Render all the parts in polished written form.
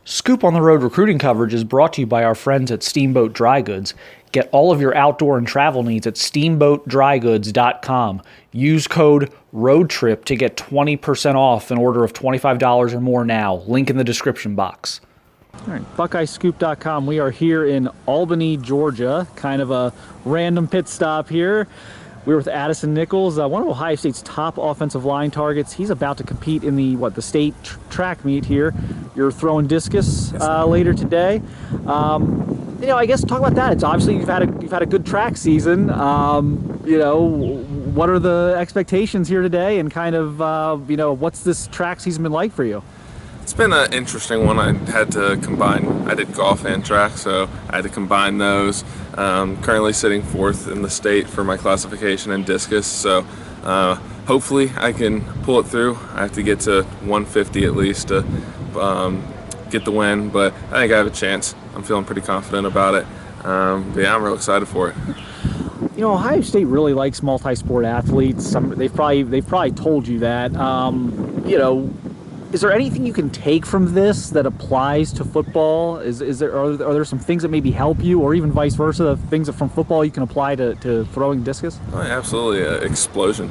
Scoop on the Road recruiting coverage is brought to you by our friends at Steamboat Dry Goods. Get all of your outdoor and travel needs at steamboatdrygoods.com. Use code ROADTRIP to get 20% off an order of $25 or more now. Link in the description box. All right, BuckeyesScoop.com. We are here in Albany, Georgia. Kind of a random pit stop here. We're with Addison Nichols, one of Ohio State's top offensive line targets. He's about to compete in the state track meet here. You're throwing discus later today. I guess talk about that. It's obviously you've had a good track season. What are the expectations here today, and kind of what's this track season been like for you? It's been an interesting one. I had to combine. I did golf and track, so I had to combine those. Currently sitting fourth in the state for my classification in discus, so hopefully I can pull it through. I have to get to 150 at least to get the win, but I think I have a chance. I'm feeling pretty confident about it. But yeah, I'm real excited for it. Ohio State really likes multi-sport athletes. They've probably told you that. Is there anything you can take from this that applies to football? Are there some things that maybe help you, or even vice versa, things that from football you can apply to throwing discus? Oh, yeah, absolutely. Explosion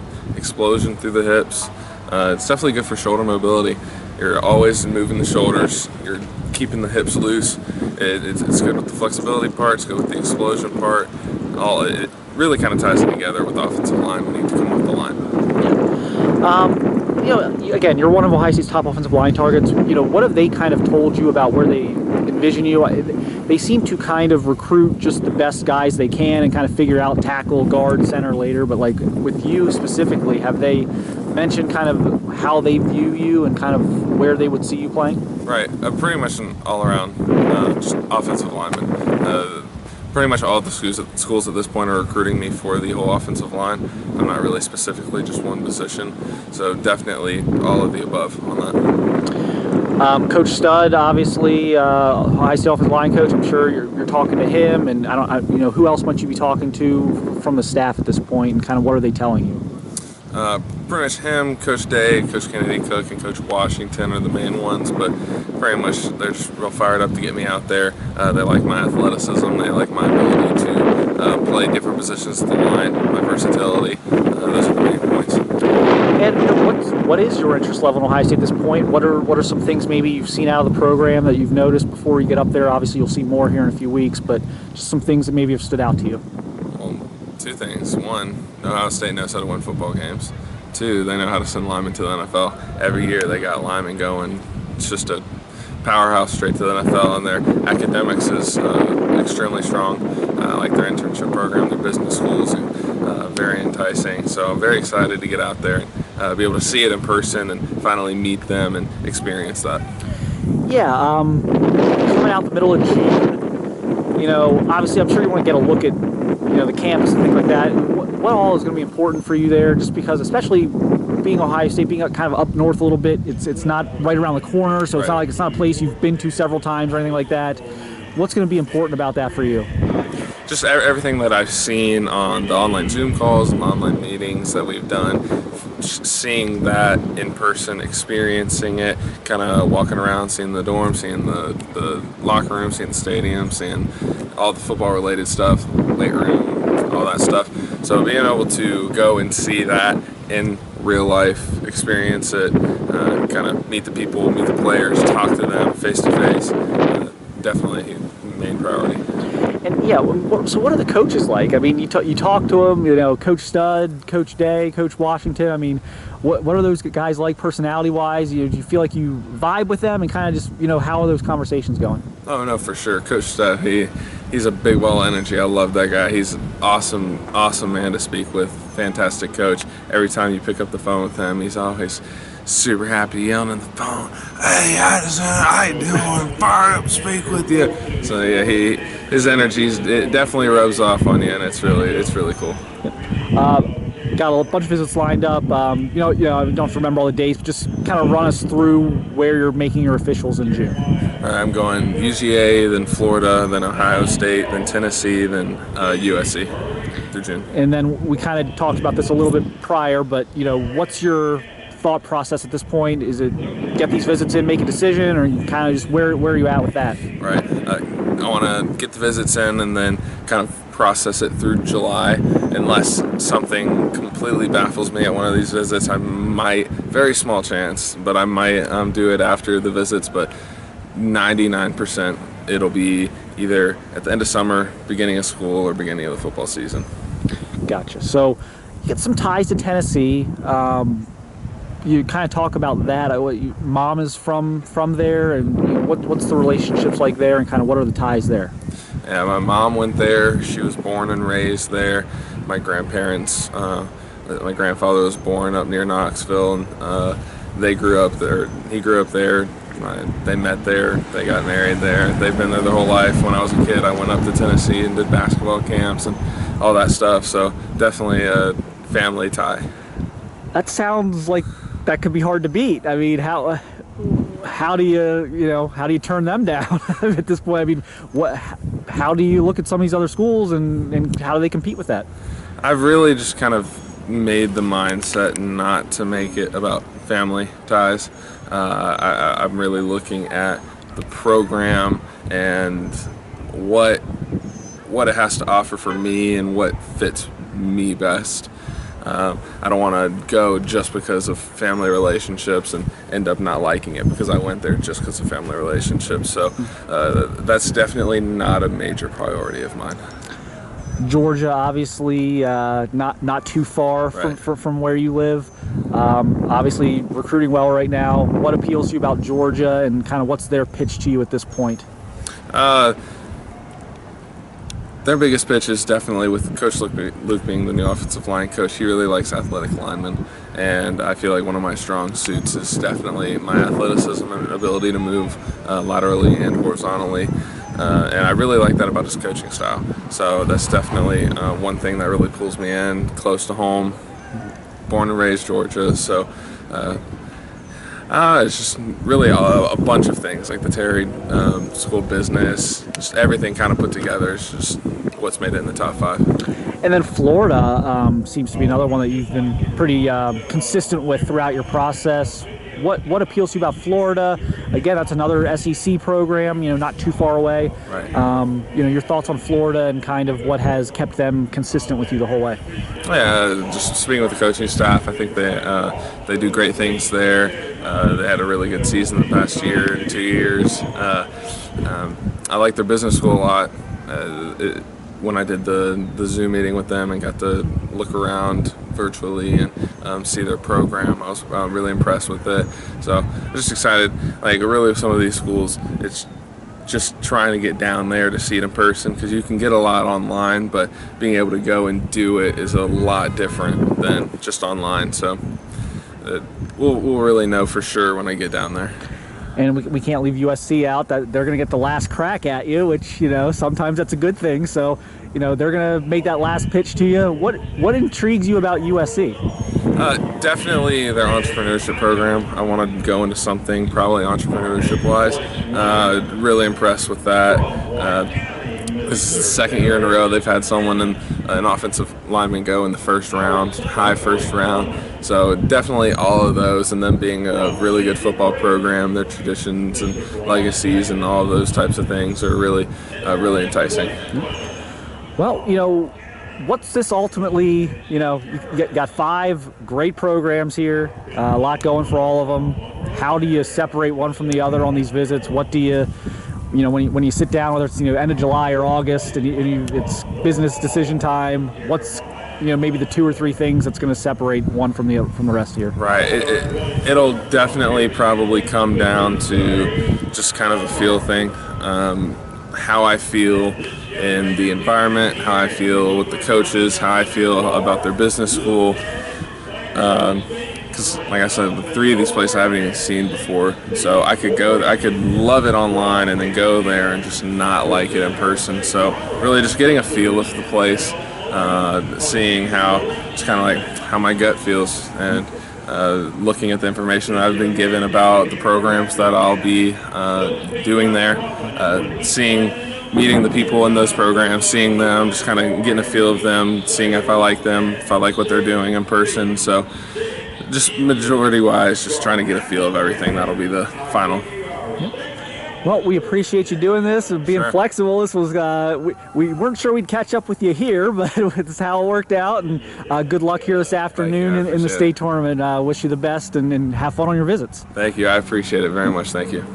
through the hips. It's definitely good for shoulder mobility. You're always moving the shoulders. You're keeping the hips loose. It's good with the flexibility part. It's good with the explosion part. It really kind of ties it together with the offensive line when you need to come off the line. Again, you're one of Ohio State's top offensive line targets. What have they kind of told you about where they envision you? They seem to kind of recruit just the best guys they can and kind of figure out tackle, guard, center later. But like with you specifically, have they mentioned kind of how they view you and kind of where they would see you playing? Right. Pretty much an all-around just offensive lineman. Pretty much all of the schools at this point are recruiting me for the whole offensive line. I'm not really specifically just one position, so definitely all of the above on that. Coach Stud, obviously, Ohio State offensive line coach. I'm sure you're talking to him, and who else might you be talking to from the staff at this point, and kind of what are they telling you? Pretty much him, Coach Day, Coach Kennedy Cook, and Coach Washington are the main ones, but pretty much they're just real fired up to get me out there. They like my athleticism, they like my ability to play different positions at the line, my versatility. Those are the main points. And what is your interest level in Ohio State at this point? What are some things maybe you've seen out of the program that you've noticed before you get up there? Obviously, you'll see more here in a few weeks, but just some things that maybe have stood out to you. Well, two things. One, Ohio State knows how to win football games. Two, they know how to send linemen to the NFL. Every year they got linemen going. It's just a powerhouse straight to the NFL, and their academics is extremely strong. Like their internship program, their business schools, very enticing. So I'm very excited to get out there and be able to see it in person and finally meet them and experience that. Yeah, coming out the middle of June, obviously I'm sure you want to get a look at the campus and things like that. What all is going to be important for you there, just because, especially being Ohio State, being kind of up north a little bit, it's not right around the corner, so Right. it's not a place you've been to several times or anything like that. What's going to be important about that for you? Just everything that I've seen on the online Zoom calls and online meetings that we've done, seeing that in person, experiencing it, kind of walking around, seeing the dorm, seeing the locker room, seeing the stadium, seeing all the football related stuff, weight room, all that stuff. So being able to go and see that in real life, experience it, kind of meet the people, meet the players, talk to them face to face, definitely main priority. And yeah, so what are the coaches like? I mean, you talk to them, Coach Stud, Coach Day, Coach Washington. I mean, what are those guys like personality-wise? Do you feel like you vibe with them, and kind of just, how are those conversations going? Oh no, for sure. Coach Stud, he's a big ball of energy. I love that guy. He's an awesome man to speak with. Fantastic coach. Every time you pick up the phone with him, he's always super happy, yelling on the phone, "Hey Addison, how you doing? Fired up to speak with you." So yeah, his energy it definitely rubs off on you, and it's really cool. Got a bunch of visits lined up. I don't remember all the dates, but just kind of run us through where you're making your officials in June. I'm going UGA, then Florida, then Ohio State, then Tennessee, then USC through June. And then we kind of talked about this a little bit prior, but what's your thought process at this point? Is it get these visits in, make a decision, or you kind of just where are you at with that? Right. I want to get the visits in and then kind of process it through July. Unless something completely baffles me at one of these visits, I might, very small chance, but I might do it after the visits. But 99% it'll be either at the end of summer, beginning of school, or beginning of the football season. Gotcha. So you get some ties to Tennessee. You kind of talk about that. Mom is from there, and what's the relationships like there, and kind of what are the ties there? Yeah, my mom went there. She was born and raised there. My grandparents, my grandfather was born up near Knoxville, and they grew up there. He grew up there. They met there. They got married there. They've been there their whole life. When I was a kid, I went up to Tennessee and did basketball camps and all that stuff. So definitely a family tie. That sounds like that could be hard to beat. I mean, how do you turn them down at this point? I mean, how do you look at some of these other schools and how do they compete with that? I've really just kind of made the mindset not to make it about family ties. I'm really looking at the program and what it has to offer for me and what fits me best. I don't want to go just because of family relationships and end up not liking it because I went there just because of family relationships. So that's definitely not a major priority of mine. Georgia, obviously, not too far Right. from where you live. Obviously, recruiting well right now. What appeals to you about Georgia, and kind of what's their pitch to you at this point? Their biggest pitch is definitely with Coach Luke being the new offensive line coach. He really likes athletic linemen, and I feel like one of my strong suits is definitely my athleticism and ability to move laterally and horizontally. And I really like that about his coaching style. So that's definitely one thing that really pulls me in, close to home, born and raised Georgia. So it's just really a bunch of things, like the Terry school business, just everything kind of put together is just what's made it in the top 5. And then Florida seems to be another one that you've been pretty consistent with throughout your process. What appeals to you about Florida? Again, that's another SEC program, not too far away. Right. Your thoughts on Florida and kind of what has kept them consistent with you the whole way. Yeah, just speaking with the coaching staff, I think they do great things there. They had a really good season the past year and 2 years. I like their business school a lot. When I did the Zoom meeting with them and got to look around virtually and see their program, I was really impressed with it. So I'm just excited. Like, really, with some of these schools, it's just trying to get down there to see it in person, because you can get a lot online, but being able to go and do it is a lot different than just online. So we'll really know for sure when I get down there. And we can't leave USC out. That they're going to get the last crack at you, which sometimes that's a good thing. So they're going to make that last pitch to you. What intrigues you about USC? Definitely their entrepreneurship program. I want to go into something probably entrepreneurship wise. Really impressed with that. This is the second year in a row they've had someone an offensive lineman go in the first round, high first round. So definitely all of those, and them being a really good football program, their traditions and legacies and all of those types of things are really enticing. Well, what's this ultimately, you got 5 great programs here, a lot going for all of them. How do you separate one from the other on these visits? What do you, when you sit down, whether it's end of July or August, and it's business decision time, what's maybe the 2 or 3 things that's going to separate one from the rest here? Right. It'll definitely probably come down to just kind of a feel thing. How I feel in the environment, how I feel with the coaches, how I feel about their business school. Because, like I said, the 3 of these places I haven't even seen before. So I could love it online and then go there and just not like it in person. So really just getting a feel of the place, seeing how it's kind of like how my gut feels, and looking at the information that I've been given about the programs that I'll be doing there, meeting the people in those programs, seeing them, just kind of getting a feel of them, seeing if I like them, if I like what they're doing in person. So Just majority-wise, just trying to get a feel of everything. That'll be the final. Well, we appreciate you doing this and being Sure. flexible. This was we weren't sure we'd catch up with you here, but it's how it worked out. And good luck here this afternoon I in the appreciate state tournament. Wish you the best and have fun on your visits. Thank you. I appreciate it very much. Thank you.